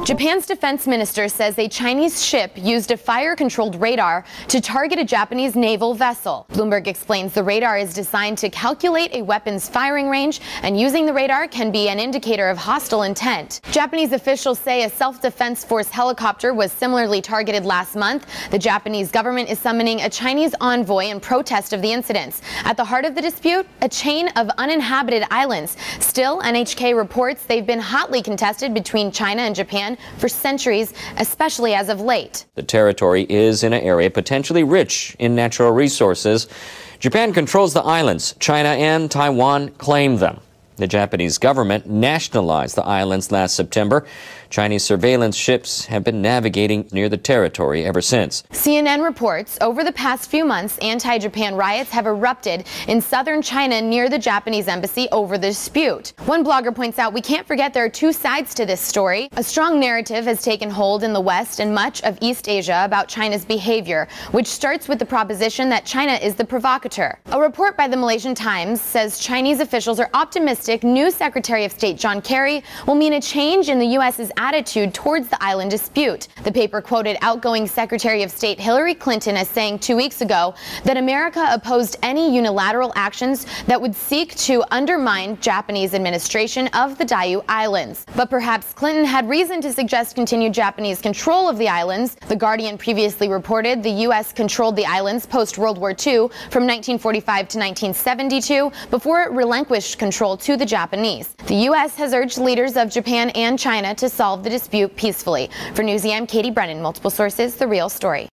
Japan's defense minister says a Chinese ship used a fire-controlled radar to target a Japanese naval vessel. Bloomberg explains the radar is designed to calculate a weapon's firing range, and using the radar can be an indicator of hostile intent. Japanese officials say a self-defense force helicopter was similarly targeted last month. The Japanese government is summoning a Chinese envoy in protest of the incidents. At the heart of the dispute, a chain of uninhabited islands. Still, NHK reports they've been hotly contested between China and Japan for centuries, especially as of late. The territory is in an area potentially rich in natural resources. Japan controls the islands. China and Taiwan claim them. The Japanese government nationalized the islands last September. Chinese surveillance ships have been navigating near the territory ever since. CNN reports over the past few months, anti-Japan riots have erupted in southern China near the Japanese embassy over the dispute. One blogger points out we can't forget there are two sides to this story. A strong narrative has taken hold in the West and much of East Asia about China's behavior, which starts with the proposition that China is the provocateur. A report by the Malaysian Times says Chinese officials are optimistic new Secretary of State John Kerry will mean a change in the U.S.'s attitude towards the island dispute. The paper quoted outgoing Secretary of State Hillary Clinton as saying 2 weeks ago that America opposed any unilateral actions that would seek to undermine Japanese administration of the Diaoyu Islands. But perhaps Clinton had reason to suggest continued Japanese control of the islands. The Guardian previously reported the U.S. controlled the islands post-World War II from 1945 to 1972 before it relinquished control to the Japanese. The U.S. has urged leaders of Japan and China to solve the dispute peacefully. For Newsy, I'm Katie Brennan. Multiple sources, The Real Story.